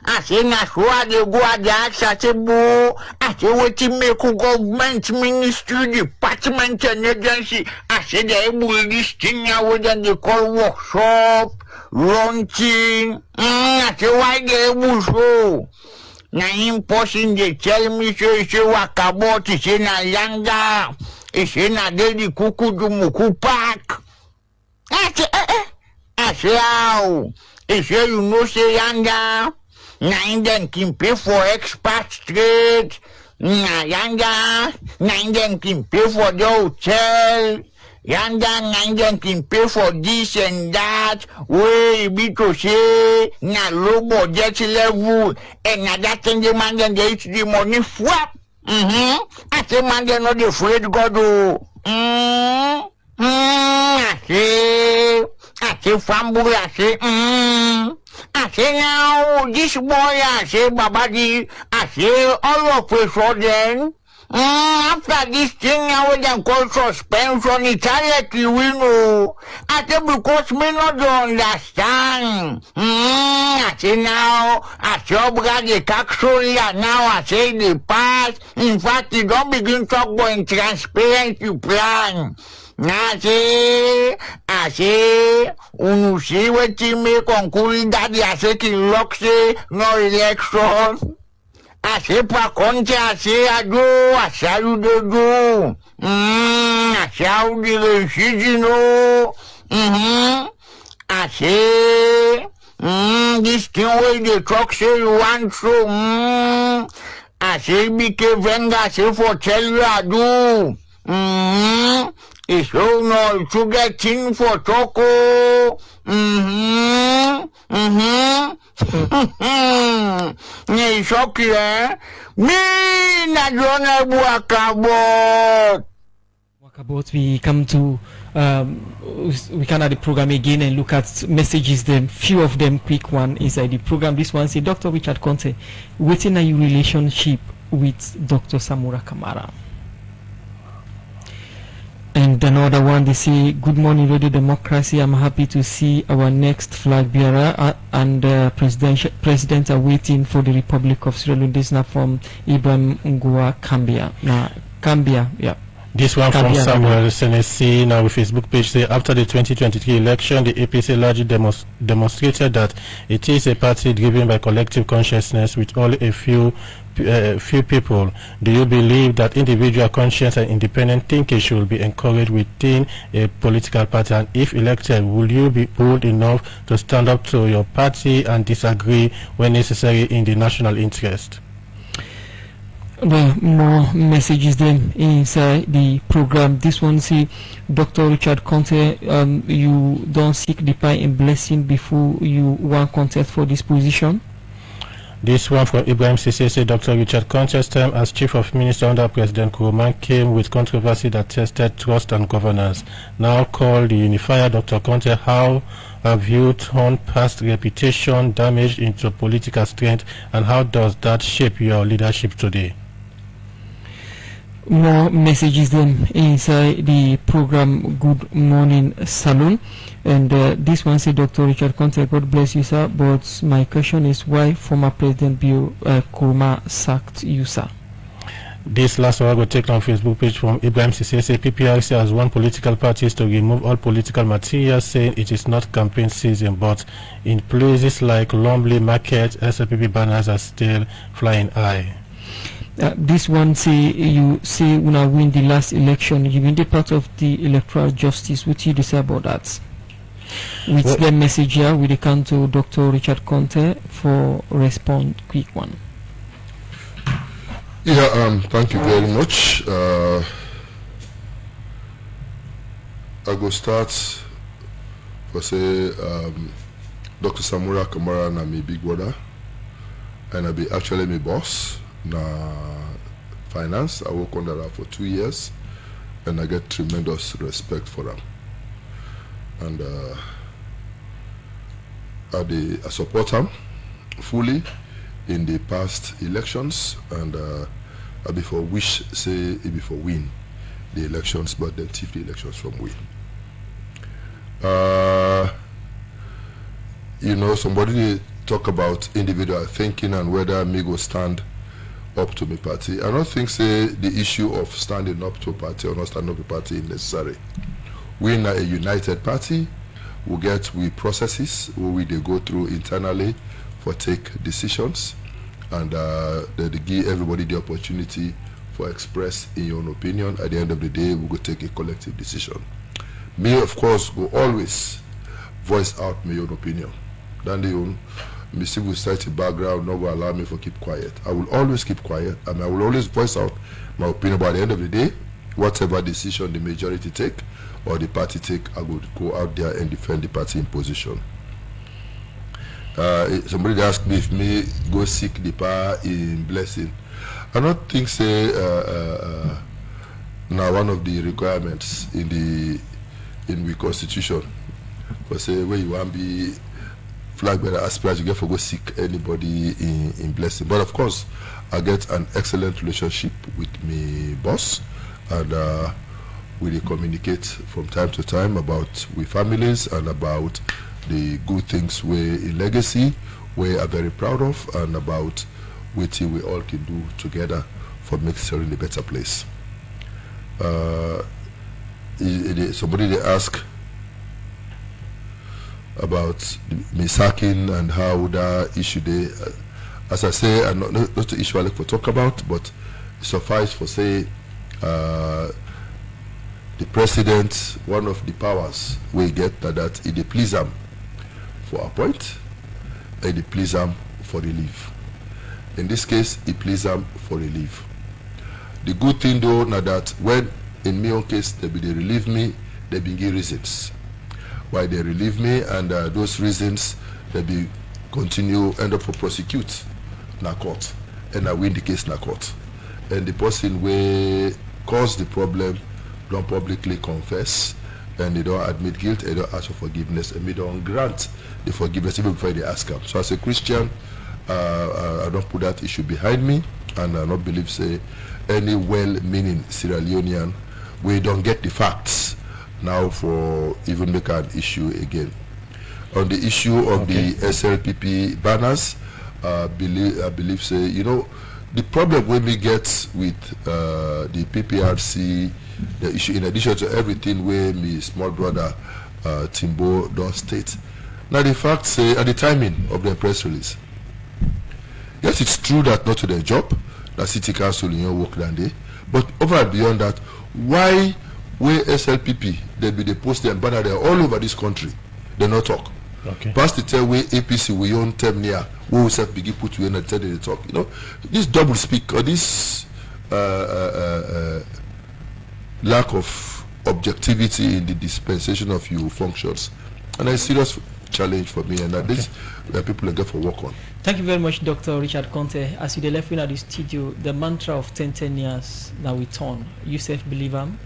I say na so they go at the accessible. I say what to make government ministry, department and agency. I say they able this thing now what they call workshop, launching. I say why they able so. Na him person they tell me say what about say na yanga. Say na dey kuku do muku park. I say how. Say you know say yanga. Na Indian can pay for expatriate. Na yanga. Na Indian can pay for the hotel. Yanga na Indian can pay for this and that. Way be to say na low budget level. And na that thing the man then they eat the money swap. I say man they not afraid God do. I say fumble. I say now this boy. I say Babadi. I say all of a sudden. After this thing now we can call suspension entirely we know. I say because me not understand. I say now I say obga the caxolia now I say the past. In fact you don't begin talk about transparency plan. I say, unu see what you make on Konteh daddy. I say, no election. I say, pa Konteh, I say, I say, you do. I say, how do you see, no? I say, this thing where they talk, say, you want so, I say, be careful, I say, for tell you, I do. It's so no to get in for Toko. It's okay, Me na jona wakabot. Walkabout, we come to we can add the program again and look at messages. Them few of them quick one inside the program. This one say Dr. Richard Konteh, waiting a relationship with Dr. Samura Kamara. And another one, they say, good morning, Radio Democracy. I'm happy to see our next flag bearer and president are waiting for the Republic of Sierra Leone. This is now from Ibrahim Ngua Kambia. Now, Kambia, yeah. This one from Kabiana. Samuel Senesi, now with Facebook page, say after the 2023 election, the APC largely demonstrated that it is a party driven by collective consciousness with only a few people. Do you believe that individual conscience and independent thinking should be encouraged within a political party? And if elected, will you be bold enough to stand up to your party and disagree when necessary in the national interest? Well, more messages then inside the program. This one say, Dr. Richard Konteh, you don't seek the pie and blessing before you want contest for this position. This one from Ibrahim CCC, Dr. Richard Konteh's term as Chief of Minister under President Nkrumah came with controversy that tested trust and governance. Now called the unifier, Dr. Konteh, how have you turned past reputation damage into political strength, and how does that shape your leadership today? More messages then inside the program. Good morning, Salon. And this one said, Dr. Richard Konteh, God bless you, sir. But my question is, why former President Bill Nkrumah sacked you, sir? This last one I will take on Facebook page from Ibrahim CCC. PPRC has one political parties to remove all political material, saying it is not campaign season, but in places like Lumley Market, SLPP banners are still flying high. This one say, you say when I win the last election, you been the part of the electoral justice. What you say about that? With the message here, we come to Dr. Richard Konteh for respond quick one. Yeah, thank you very much. I go start for say Dr. Samura Kamara na my big brother, and I be actually my boss na finance. I work under that for 2 years, and I get tremendous respect for them. And I support him fully in the past elections, and I before wish say it before win the elections, but then Tiff the elections from win. You know, somebody talk about individual thinking and whether me go stand up to my party. I don't think say the issue of standing up to a party or not standing up to a party is necessary. We're not a united party. We get processes where we they go through internally for take decisions, and they give everybody the opportunity for express in your own opinion. At the end of the day, we go take a collective decision. Me, of course, will always voice out my own opinion. Then the own my civil society background not will allow me to keep quiet. I will always keep quiet, and I will always voice out my opinion. But at the end of the day, whatever decision the majority take or the party take, I would go out there and defend the party in position. Somebody asked me if me go seek the power in blessing. I don't think say now one of the requirements in the constitution for say where you want to be flag bearer aspirant, you get for go seek anybody in blessing. But of course, I get an excellent relationship with my boss, and we communicate from time to time about we families and about the good things we in legacy we are very proud of, and about what we all can do together for make Surrey a better place. Somebody they ask about me sacking and how that issue they, as I say, and not the issue I like to talk about, but suffice for say the president, one of the powers we get that it please him for appoint and it please him for relief. In this case, it please him for relief. The good thing though, now that when in my own case they relieve me, they be give reasons why they relieve me, and those reasons they be continue end up for prosecute na court, and I win the case na court, and the person we cause the problem don't publicly confess, and they don't admit guilt, they don't ask for forgiveness, and we don't grant the forgiveness even before they ask them. So as a Christian, I don't put that issue behind me, and I don't believe say any well-meaning Sierra Leonean we don't get the facts now for even make an issue again. On the issue of the SLPP banners, I believe say, you know, the problem when we get with the PPRC, the issue, in addition to everything where my small brother Timbo don't state, now the fact say at the timing of the press release, yes, it's true that not to their job, that city council in your work that day, but over and beyond that, why where SLPP they be they post them banner there all over this country, they not talk. Okay. Past the tell where APC we own term near, we will set begin put you in and tell they talk. You know, this double speak or this lack of objectivity in the dispensation of your functions, and a serious challenge for me, and that this where people are going for work on. Thank you very much, Dr. Richard Konteh. As you left in at the studio, the mantra of 10 years now we turn. You self-believe am?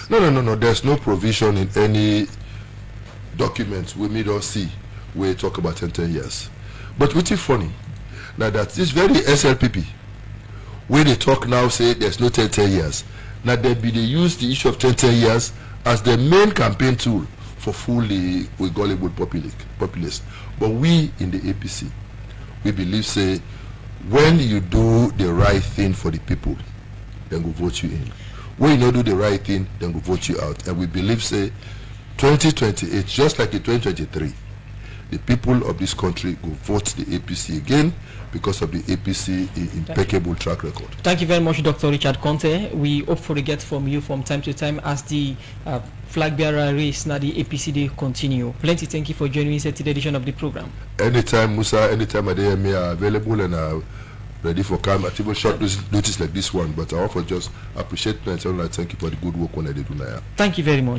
No. There's no provision in any documents we may not see where talk about 10 years. But which is funny, now that this very SLPP, where they talk now say there's no 10 years. Now they use the issue of 10 years as the main campaign tool for fully we gullible populace. But we in the APC, we believe say when you do the right thing for the people, then go vote you in. When you don't do the right thing, then go vote you out. And we believe say 2028, just like in 2023, the people of this country will vote the APC again because of the APC impeccable track record. Thank you very much, Dr. Richard Konteh. We hope to get from you from time to time as the flag bearer race now the APC day continue. Plenty thank you for joining us at today's edition of the program. Anytime, Musa, anytime I are available and ready for come at even short notice like this one, but I also just appreciate and thank you for the good work when I did. Thank you very much.